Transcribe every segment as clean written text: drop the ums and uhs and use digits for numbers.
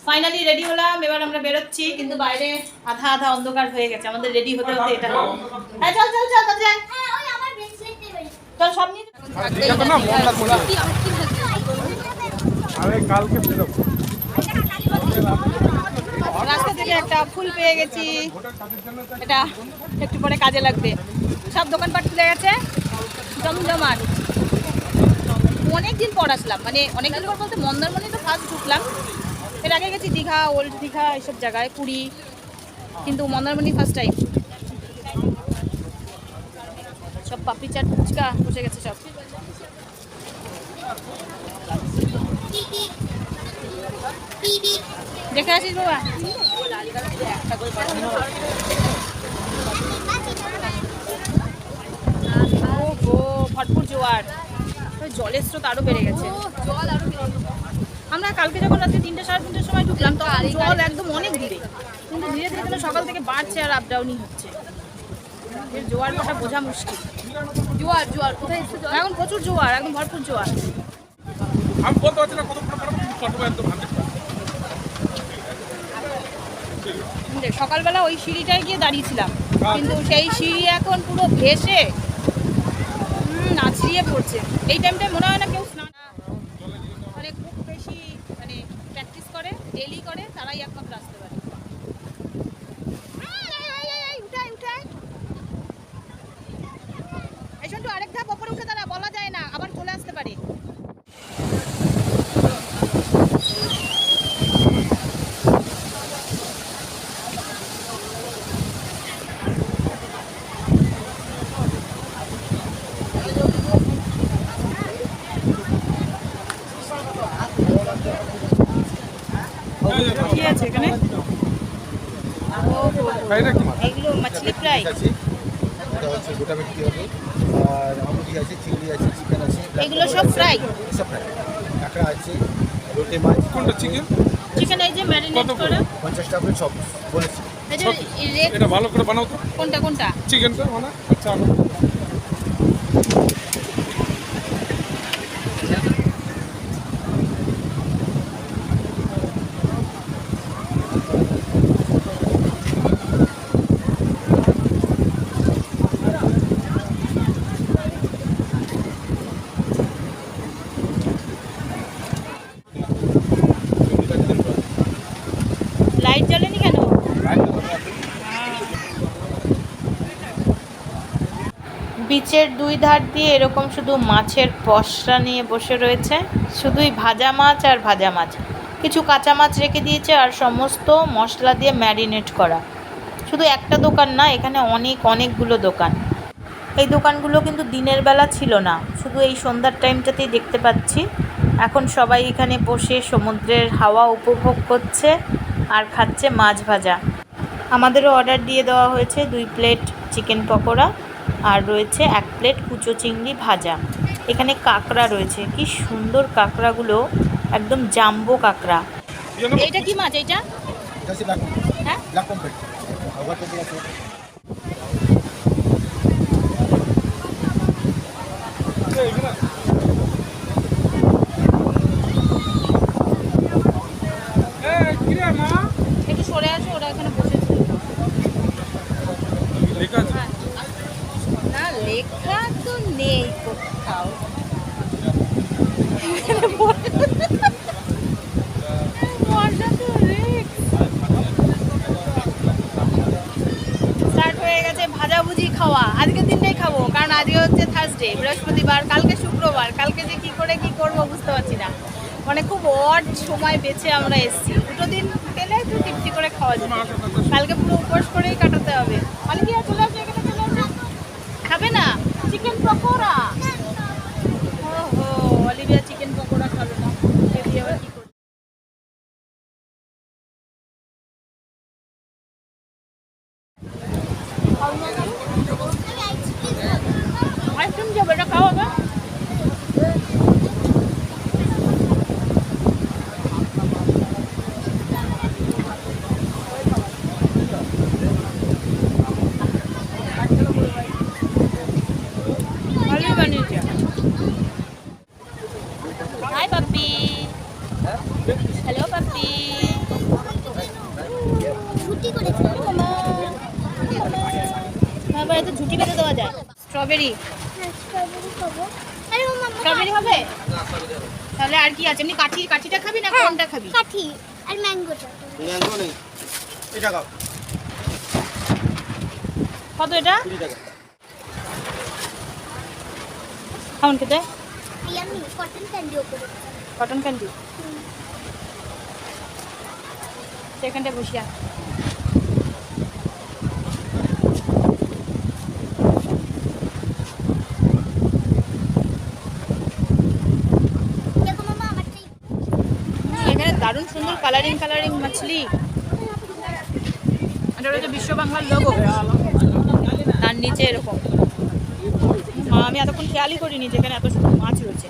Finally ready হলাম, এবার আমরা বেরোচ্ছি, কিন্তু বাইরে আধা আধা অন্ধকার হয়ে গেছে, আমাদের রেডি হতে হতে এটা। হ্যাঁ চল চল চল যাই, চল সামনে। রাস্তা থেকে একটা ফুল পেয়ে গেছি, এটা একটু পরে কাজে লাগবে। সব দোকানপাট খুলে গেছে, জমজমাট। অনেকদিন পর আসলাম, মানে অনেকদিন পর বলতে মন্দারমণি তো ফার্স্ট ঢুকলাম, এর আগে গেছি দীঘা, ওল্ড দীঘা, এইসব জায়গায়, পুরী, কিন্তু মন্দারমণি ফার্স্ট টাইম। সব পাপড়ি চাট, ফুচকা বসে গেছে সব। দেখে আসিস বাবা, ভরপুর জোয়ার, জলের স্রোত আরো বেড়ে গেছে। আমরা কালকে যখন রাত্রি 3টা সাড়ে 3টার সময় ঢুকলাম তো জল একদম অনেক দূরে, কিন্তু ধীরে ধীরে যেন সকাল থেকে বাড়ছে আর আপ ডাউনই হচ্ছে। এর জোয়ার কথা বোঝা মুশকিল। জোয়ার জোয়ার কোথায় এসছে? এখন প্রচুর জোয়ার, একদম ভরপুর জোয়ার। আমি বলতে পারছি না কত সকালবেলা ওই সিঁড়িটায় গিয়ে দাঁড়িয়েছিলাম, কিন্তু সেই সিঁড়ি এখন পুরো ভেসে নাচড়িয়ে পড়ছে। এই টাইমটায় মনে হয় না কেউ স্নান, মানে খুব বেশি মানে প্র্যাকটিস করে, ডেলি করে, তারাই একমাত্র আসতে পারে। এই শুনটু আরেক ধাপ ওপরে উঠে দাঁড়া, বলা যায় না, আবার চলে আসতে পারে। কি আছে এখানে? এইগুলো মাছলি ফ্রাই, এগুলো সব ফ্রাই। চিকেন এই যে ম্যারিনেট করে 50 টাকা করে সব বলেছি। এটা ভালো করে বানাও তো। কোনটা কোনটা? চিকেনটা মানে আচ্ছা। লাইট জ্বলেনি কেন? বিচের দুই ধার দিয়ে এরকম শুধু মাছের পসরা নিয়ে বসে রয়েছে, শুধুই ভাজা মাছ আর ভাজা মাছ, কিছু কাঁচা মাছ রেখে দিয়েছে আর সমস্ত মশলা দিয়ে ম্যারিনেট করা। শুধু একটা দোকান না, এখানে অনেকগুলো দোকান। এই দোকানগুলো কিন্তু দিনের বেলা ছিল না, শুধু এই সন্ধ্যার টাইমটাতেই দেখতে পাচ্ছি। এখন সবাই এখানে বসে সমুদ্রের হাওয়া উপভোগ করছে আর খাচ্ছে মাছ ভাজা। আমাদেরও অর্ডার দিয়ে দেওয়া হয়েছে 2 প্লেট চিকেন পকোড়া, আর রয়েছে 1 প্লেট কুচো চিংড়ি ভাজা। এখানে কাঁকড়া রয়েছে, কি সুন্দর কাঁকড়াগুলো, একদম জাম্বো কাঁকড়া। এইটা কি মাছ? এইটা হ্যাঁ একটু সরে আসো, ওরা এখানে বসেছে। না লেখা তো নেই কোথাও। স্টার্ট হয়ে গেছে ভাজাভুজি খাওয়া, আজকের দিনটাই খাবো, কারণ আজকে হচ্ছে থার্সডে, বৃহস্পতিবার, কালকে শুক্রবার, কালকে যে কি করে কি করবো বুঝতে পারছি না। মানে খুব অড সময় বেছে আমরা এসেছি, 2 দিন পেলে একটু তৃপ্তি করে খাওয়া যাবে, কালকে পুরো উপোস করেই কাটাতে হবে। অলিভিয়া চলে আসো, এখানে চলে আসো। খাবে না চিকেন পকোড়া? ওহো, অলিভিয়া চিকেন পকোড়া খাবে না, বেবি আবার কি করবে? আইসক্রিম যাবে, এটা খাওয়া হবে। ভালোই বানিয়েছে। Hi puppy, hello puppy. তারপরে তো ঝুটি বেঁধে দেওয়া যায়। স্ট্রবেরি, স্ট্রবেরি হবে। তাহলে আর কি আছে? এমনি কাঠিটা খাবি না কোনটা খাবি? কাঠি আর ম্যাঙ্গোটা। ম্যাঙ্গো নেই, এটা খাও। কত এটা? 20 টাকা। কেমন খেতে? ইয়ামি কটন ক্যান্ডি ওপরে। Cotton candy. সেখানটায় বসিয়া। দেখো মামা আমারটাই। এখানে দারুণ সুন্দর কালারিং মাছলি। এটা হচ্ছে বিশ্ব বাংলার লোগো, তার নিচে এরকম। আমি এতক্ষণ খেয়ালই করিনি যেখানে এত সুন্দর মাছ রয়েছে।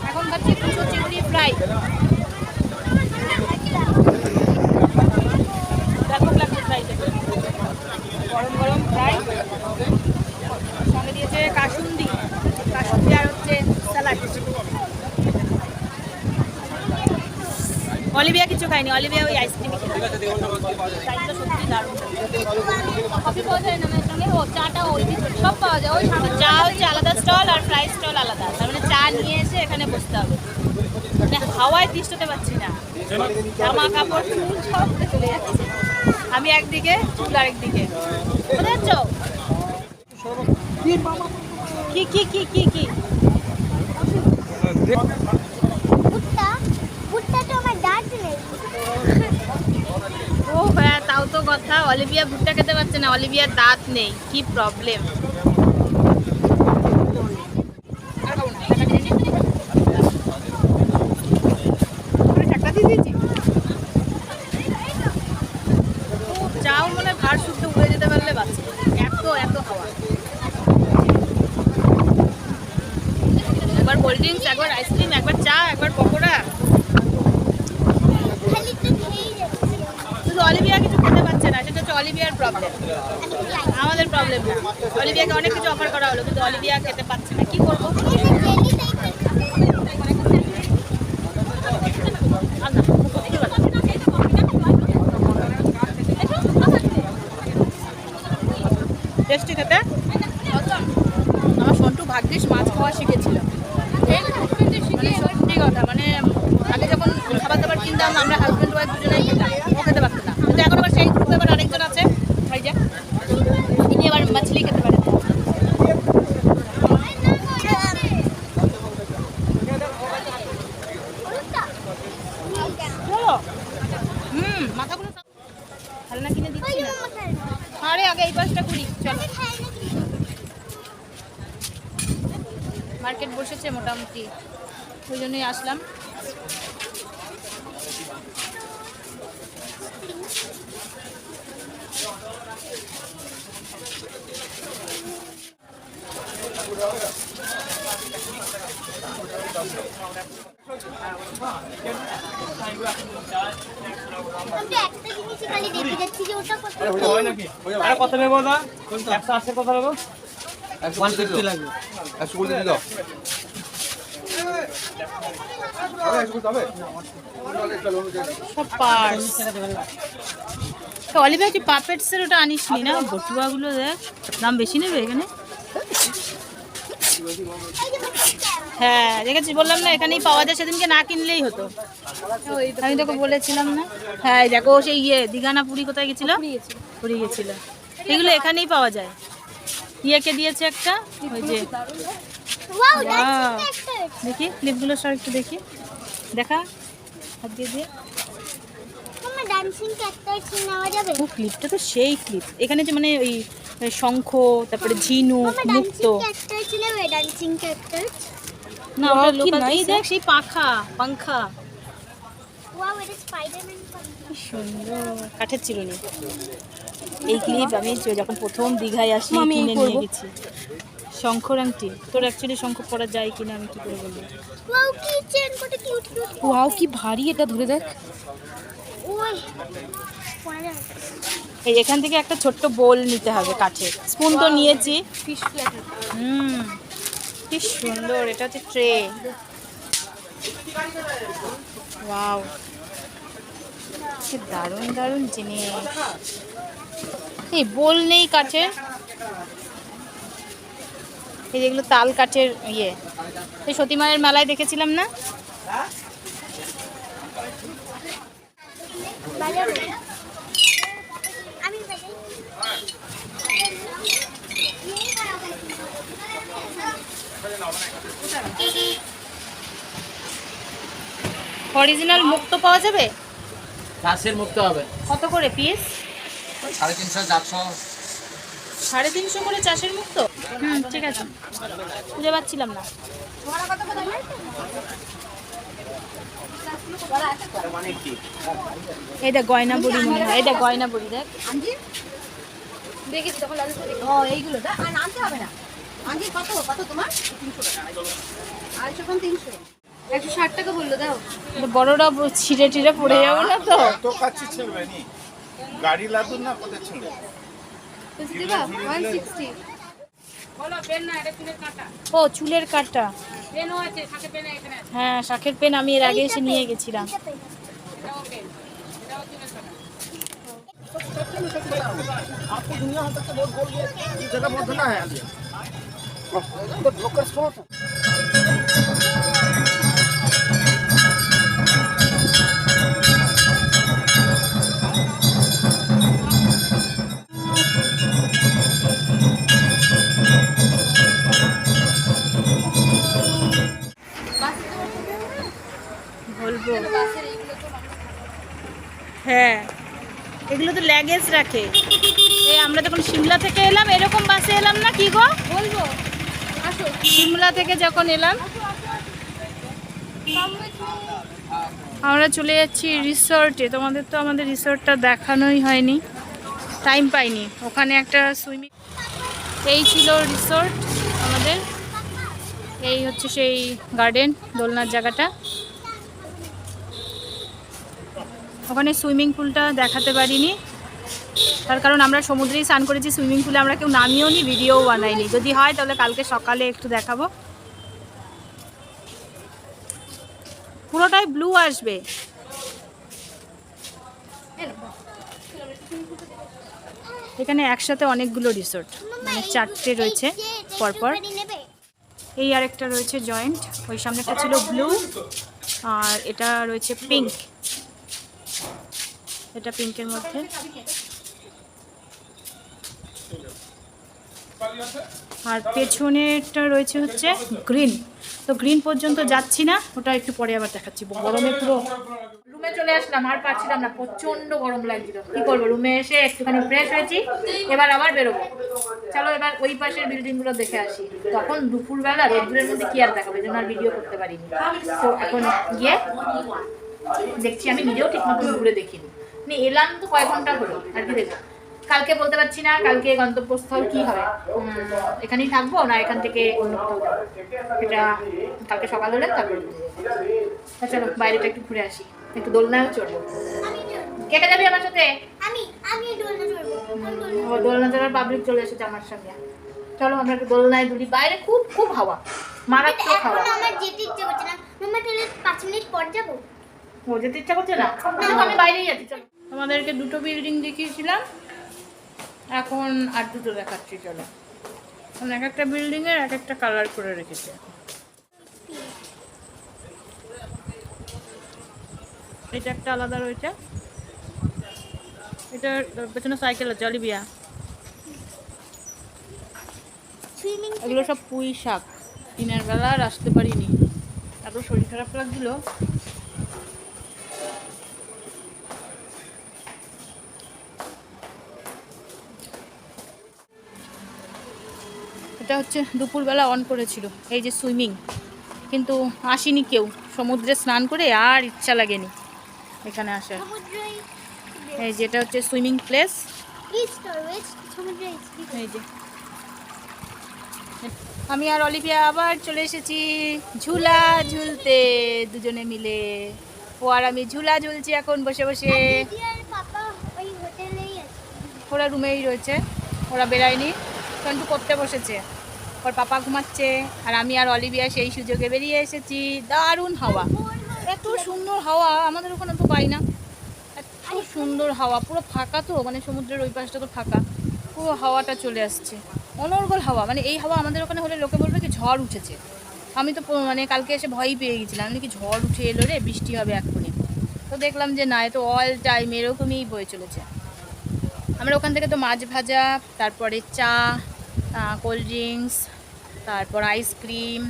এখন খাচ্ছি প্রচুর চিংড়ি ফ্রাই। ব্যাপক লাগছে ফ্রাইতে, গরম গরম ফ্রাই। সঙ্গে দিয়েছে কাসুন্দি আর হচ্ছে স্যালাড। অলিভিয়া কিছু খাইনি, অলিভিয়া ওই আইসক্রিমই খেলো। টাইমটা সত্যি দারুণ। কফি পাওয়া যায় না এর সঙ্গে? ও চাটা ওই সব পাওয়া যায়। ওই সামনে চা হচ্ছে আলাদা স্টল আর ফ্রাই স্টল আলাদা। তার মানে চা নিয়ে এসে এখানে বসতে হবে। মানে হাওয়ায় তিষ্ঠতে পারছি না, জামা কাপড় চুল সব চলে যাচ্ছে। আমি একদিকে, চুল আরেকদিকে। কোথায় যাচ্ছ? কি কি কি কি কি? ভুট্টা তো আমার দাঁত নেই। ও হ্যাঁ, তাও তো কথা। অলিভিয়া ভুট্টা খেতে পারছে না, অলিভিয়ার দাঁত নেই। কি প্রবলেম। চাও মনে ভার শুদ্ধ উড়ে যেতে পারলে বাঁচে। এত হাওয়া। একবার কোল্ড ড্রিঙ্কস, একবার আইসক্রিম, একবার চা, একবার পকোড়া। খালি তো খেয়েই যাচ্ছে। শুধু অলিভিয়া কিছু খেতে পারছে না, সেটা হচ্ছে অলিভিয়ার প্রবলেম, আমাদের প্রবলেম না। অলিভিয়াকে অনেক কিছু অফার করা হলো, কিন্তু অলিভিয়া খেতে পারছে না। কি করবো? টেস্টি খেতে। আমার সন্টু ভাগ্যিস মাছ খাওয়া শিখেছিল। মানে সত্যি কথা, মানে আগে যখন খাবার দাবার কিনতাম আমরা হাজব্যান্ড ওয়াইফ দুজনেই খেতাম, ও খেতে পারতো না। কিন্তু এখন আবার সেই গ্রুপে এবার আরেকজন আছে, ভাই যে ইনি আবার মাছলি খেতে পারে। মাথাগুলো খেলনা কিনে দিচ্ছি না। আরে আগে এই পাশটা করি, চলো। মার্কেট বসেছে মোটামুটি, ওই জন্যই আসলাম। কত নেবো না? 180 কত নেবো? 150 লাগবে। 100 করে দিয়ে দাও। সব পার্টস। অলিভিয়া তুই পাপেটসের ওটা আনিসনি না? বটুয়াগুলো দেখ, দাম বেশি নেবে এখানে। হ্যাঁ দেখেছি, বললাম না এখানেই পাওয়া যায়, সেদিনকে না কিনলেই হতো। আমি তোকে বলেছিলাম না? হ্যাঁ দেখো, সেই দীঘানা পুরী কোথায় গেছিল? পুরী গেছিল। এগুলো এখানেই পাওয়া যায়। ইয়েকে দিয়েছে একটা, ওই যে দেখি ক্লিপগুলো সব একটু দেখি, দেখা হাত দিয়ে দিয়ে। ও ক্লিপটা তো সেই ক্লিপ। এখানে যে মানে ওই শঙ্খ, তারপরে ঝিনুক, মুক্ত। না ওটা লোকাল নাই, দেখ সেই পাখা। সুন্দর কাঠের চিরুনি। এই ক্লিপ আমি যখন প্রথম দীঘায় আসি কিনে নিয়ে গেছি। শঙ্খর আংটি। তোর অ্যাকচুয়ালি শঙ্খ পরা যায় কিনা আমি কি করে বলবো। ওয়াও কি ভারী, এটা ধরে দেখ। এই এখান থেকে একটা ছোট্ট বোল নিতে হবে কাঠের। স্পুন তো নিয়েছি। Fish platter. কি সুন্দর, এটা হচ্ছে ট্রে। ওয়াও, কি দারুণ দারুণ জিনিস। এই বোল নেই কাঠের, এই যেগুলো তাল কাঠের ইয়ে, এই সতীমায়ের মেলায় দেখেছিলাম না। আমি বাজাই। অরিজিনাল মুক্তো পাওয়া যাবে? চাষের মুক্ত হবে কত করে পিস? 350 400। 350 করে চাষের মুক্তো। ঠিক আছে, খুঁজে পাচ্ছিলাম না। এইটা গয়না বড়ি মনে হয়, এটা গয়না বড়ি। দেখ দেখেছি তখন লালু ও এইগুলো দা আর আনতে হবে না। আনতে কত কত তোমার 300 টাকা 250 কোন 300 160 টাকা বললো দাও। এটা বড়রা ছিঁড়ে টিড়ে পড়ে যাবো না তো? তো কাছে ছেড়বে নি গাড়ি লাদুন না কোথায় ছেড়বে দিবা 160 বলো পেন না, এটা চুলের কাঁটা। ও চুলের কাঁটা। পেনও আছে, থাকে পেন এখানে আছে। হ্যাঁ, শাকের পেন আমি এর আগে এসে নিয়ে গেছিলাম। এটাও পেন, এটাও চুলের কাঁটা। आपको दुनिया में तो बहुत बोल गया ये जगह बहुत धना है तो ब्रोकर स्पॉट বলবো হ্যাঁ, এগুলো তো ল্যাগেজ রাখে। এই আমরা যখন সিমলা থেকে এলাম এরকম বাসে এলাম না কি গো? বলবো আসো সিমলা থেকে যখন এলাম আমরা চলে যাচ্ছি রিসর্টে। তোমাদের তো আমাদের রিসর্টটা দেখানোই হয়নি, টাইম পাইনি। ওখানে একটা সুইমিং, এই ছিল রিসর্ট আমাদের। এই হচ্ছে সেই গার্ডেন, দোলনার জায়গাটা। ওখানে সুইমিং পুলটা দেখাতে পারিনি, তার কারণ আমরা সমুদ্রেই স্নান করেছি। সুইমিং পুলে আমরা কেউ নামিও নি, ভিডিওও বানাইনি। যদি হয় তাহলে কালকে সকালে একটু দেখাবো। পুরোটাই ব্লু আসবে। এখানে একসাথে অনেকগুলো রিসোর্ট, মানে 4টে রয়েছে পরপর। এই আরেকটা রয়েছে জয়েন্ট, ওই সামনেটা ছিল ব্লু, আর এটা রয়েছে পিঙ্ক। এটা পিঙ্কের মধ্যে। আর পেছনেরটা রয়েছে হচ্ছে গ্রিন। তো গ্রিন পর্যন্ত যাচ্ছি না, ওটা একটু পরে আবার দেখাচ্ছি। গরমে পুরো রুমে চলে আসলাম, আর পারছিলাম না, প্রচন্ড গরম লাগছিল। কি করবো, রুমে এসে একটুখানি ফ্রেশ হয়েছি, এবার আবার বেরোবো। চলো এবার ওই পাশের বিল্ডিংগুলো দেখে আসি। তখন দুপুরবেলা রোদ্রের মধ্যে কি আর দেখাবে, জন্য আর ভিডিও করতে পারিনি। তো এখন গিয়ে দেখছি, আমি নিজেও ঠিক মতো ঘুরে দেখিনি, মানে এলাম তো কয়েক ঘন্টা হলো আর কি দেখলাম। কালকে বলতে পারছি না কালকে গন্তব্যস্থল কি হবে, এখানেই থাকবো না এখান থেকে অন্য কোথাও যাবো, এটা কালকে সকাল হলে তারপরে। চলো বাইরেটা একটু ঘুরে আসি, একটু দোলনাও চড়বো। কে কে যাবি আমার সাথে? আমি আমি দোলনা চড়বো। ও দোলনা চড়ার পাবলিক চলে এসেছে আমার সঙ্গে। চলো আমরা একটু দোলনায় দুলি। বাইরে খুব খুব হাওয়া, মারাত্মক এখন হাওয়া। আমার যেতে ইচ্ছে করছে না। মামা তাহলে 5 মিনিট পর যাবো। ও যেতে ইচ্ছা করছে না, আমি বাইরেই যাচ্ছি। চলো, আমাদেরকে দুটো বিল্ডিং দেখিয়েছিলাম, এখন আর দুটো দেখাচ্ছি। চলো, এখন এক একটা বিল্ডিংয়ের এক একটা কালার করে রেখেছে। এটা একটা আলাদা রয়েছে, এটার পেছনে সাইকেল আছে। অলিভিয়া, সুইমিং এগুলো সব পুঁই শাক। দিনের বেলা আর আসতে পারিনি, এত শরীর খারাপ লাগছিল। এটা হচ্ছে দুপুরবেলা অন করেছিল, এই যে সুইমিং, কিন্তু আসেনি কেউ। সমুদ্রে স্নান করে আর ইচ্ছা লাগেনি এখানে আসার। সমুদ্রই এই যেটা হচ্ছে সুইমিং প্লেস। ইস্ট আর ওয়েস্ট সমুদ্র ইস্ট। এই যে আমি আর অলিভিয়া আবার চলে এসেছি ঝুলা ঝুলতে, দুজনে মিলে। ও আর আমি ঝুলা ঝুলছি এখন বসে বসে। দিদি আর পাপা ওই ওরা রুমেই রয়েছে, ওরা বেরায়নি, একটু পড়তে বসেছে। ওর পাপা ঘুমাচ্ছে আর আমি আর অলিভিয়া সেই সুযোগে বেরিয়ে এসেছি। দারুণ হাওয়া, এত সুন্দর হাওয়া, আমাদের ওখানে তো পাই না। এত সুন্দর হাওয়া, পুরো ফাঁকা তো, মানে সমুদ্রের ওই পাশটা তো ফাঁকা, পুরো হাওয়াটা চলে আসছে, অনর্গল হাওয়া। মানে এই হাওয়া আমাদের ওখানে হলে লোকে বলবে কি ঝড় উঠেছে। আমি তো মানে কালকে এসে ভয়ই পেয়ে গেছিলাম, আমি কি ঝড় উঠে এলো রে, বৃষ্টি হবে এক্ষুনি। তো দেখলাম যে না, এ তো অল টাইম এরকমই বয়ে চলেছে। আমরা ওখান থেকে তো মাছ ভাজা, তারপরে চা, কোল্ড ড্রিঙ্কস, তারপর আইসক্রিম,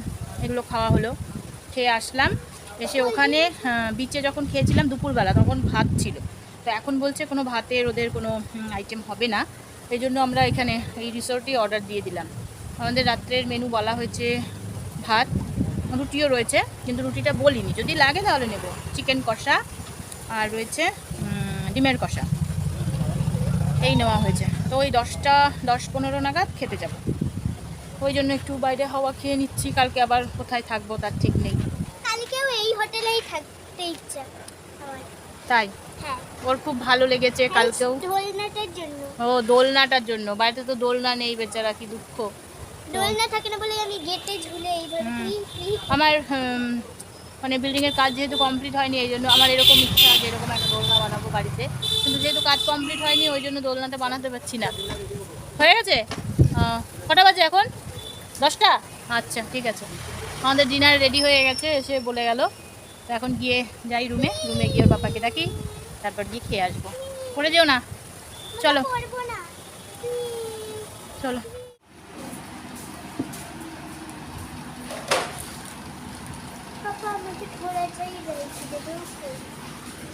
এগুলো খাওয়া হলো। খেয়ে আসলাম, এসে ওখানে বিচে যখন খেয়েছিলাম দুপুরবেলা তখন ভাত ছিল। তো এখন বলছে কোনো ভাতের ওদের কোনো আইটেম হবে না, এই জন্য আমরা এখানে এই রিসোর্টেই অর্ডার দিয়ে দিলাম। আমাদের রাত্রের মেনু বলা হয়েছে ভাত, রুটিও রয়েছে, কিন্তু রুটিটা বলিনি, যদি লাগে তাহলে নেব। চিকেন কষা আর রয়েছে ডিমের কষা, এই নেওয়া হয়েছে। তো ওই 10-15 নাগাদ খেতে যাব, ওই জন্য একটু বাইরে হাওয়া খেয়ে নিচ্ছি। কালকে আবার কোথায় থাকবো তার ঠিক নেই। কালকেও এই হোটেলেই থাকতে ইচ্ছা আমার। তাই হ্যাঁ, ওর খুব ভালো লেগেছে কালকেও। দোলনাটার জন্য। ও দোলনাটার জন্য, বাড়িতে তো দোলনা নেই, বেচারা কি দুঃখ। দোলনা থাকে না বলে আমি গেটে ঝুলে এইভাবে আমার মানে বিল্ডিংয়ের কাজ যেহেতু কমপ্লিট হয়নি, এই জন্য আমার এরকম ইচ্ছা যে এরকম একটা দোলনা বানাবো বাড়িতে, কিন্তু যেহেতু কাজ কমপ্লিট হয়নি ওই জন্য দোলনাটা বানাতে পারছি না। হয়ে গেছে? কটা বাজে এখন? 10টা? আচ্ছা ঠিক আছে, আমাদের ডিনার রেডি হয়ে গেছে, এসে বলে গেল। তো এখন গিয়ে যাই রুমে গিয়ে ওর পাপাকে ডাকি, তারপর গিয়ে খেয়ে আসবো। করে যেও না, চলো করবো না। চলো। পাপা আমাকে ঘোরা চাই রয়েছে দেখো,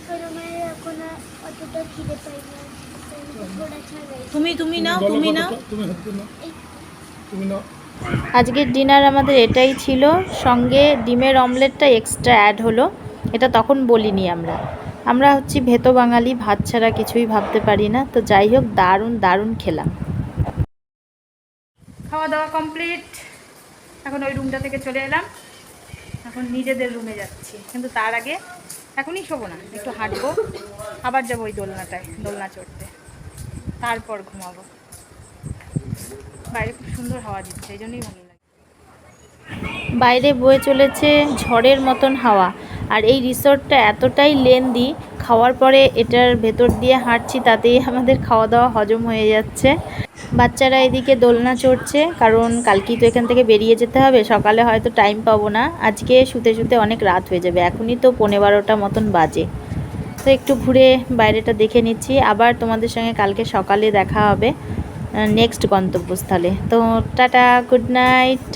কারণ আমার এখন আর অতটা খিদে পাই না, ঘোরা ছাড়াই। তুমি নাও, তুমি নাও। তুমি নাও। আজকের ডিনার আমাদের এটাই ছিল, সঙ্গে ডিমের অমলেটটা এক্সট্রা অ্যাড হলো, এটা তখন বলিনি আমরা হচ্ছি ভেতো বাঙালি, ভাত ছাড়া কিছুই ভাবতে পারি না। তো যাই হোক, দারুণ দারুণ খেলাম। খাওয়া দাওয়া কমপ্লিট, এখন ওই রুমটা থেকে চলে এলাম, এখন নিজেদের রুমে যাচ্ছি। কিন্তু তার আগে এখনই শোবো না, একটু হাঁটবো, আবার যাবো ওই দোলনা চড়তে, তারপর ঘুমাবো। বাইরে খুব সুন্দর হাওয়া দিচ্ছে, এই জন্যই ভালো লাগে। বাইরে বয়ে চলেছে ঝড়ের মতন হাওয়া, আর এই রিসোর্টটা এতটাই লেন্দি, খাওয়ার পরে এটার ভেতর দিয়ে হাঁটছি, তাতেই আমাদের খাওয়া দাওয়া হজম হয়ে যাচ্ছে। বাচ্চারা এদিকে দোলনা চড়ছে, কারণ কালকেই তো এখান থেকে বেরিয়ে যেতে হবে, সকালে হয়তো টাইম পাবো না, আজকে শুতে শুতে অনেক রাত হয়ে যাবে, এখনই তো 11:15 মতন বাজে। তো একটু ঘুরে বাইরেটা দেখে নিচ্ছি, আবার তোমাদের সঙ্গে কালকে সকালে দেখা হবে নেক্সট গন্তব্যস্থলে। তো টাটা, গুড নাইট।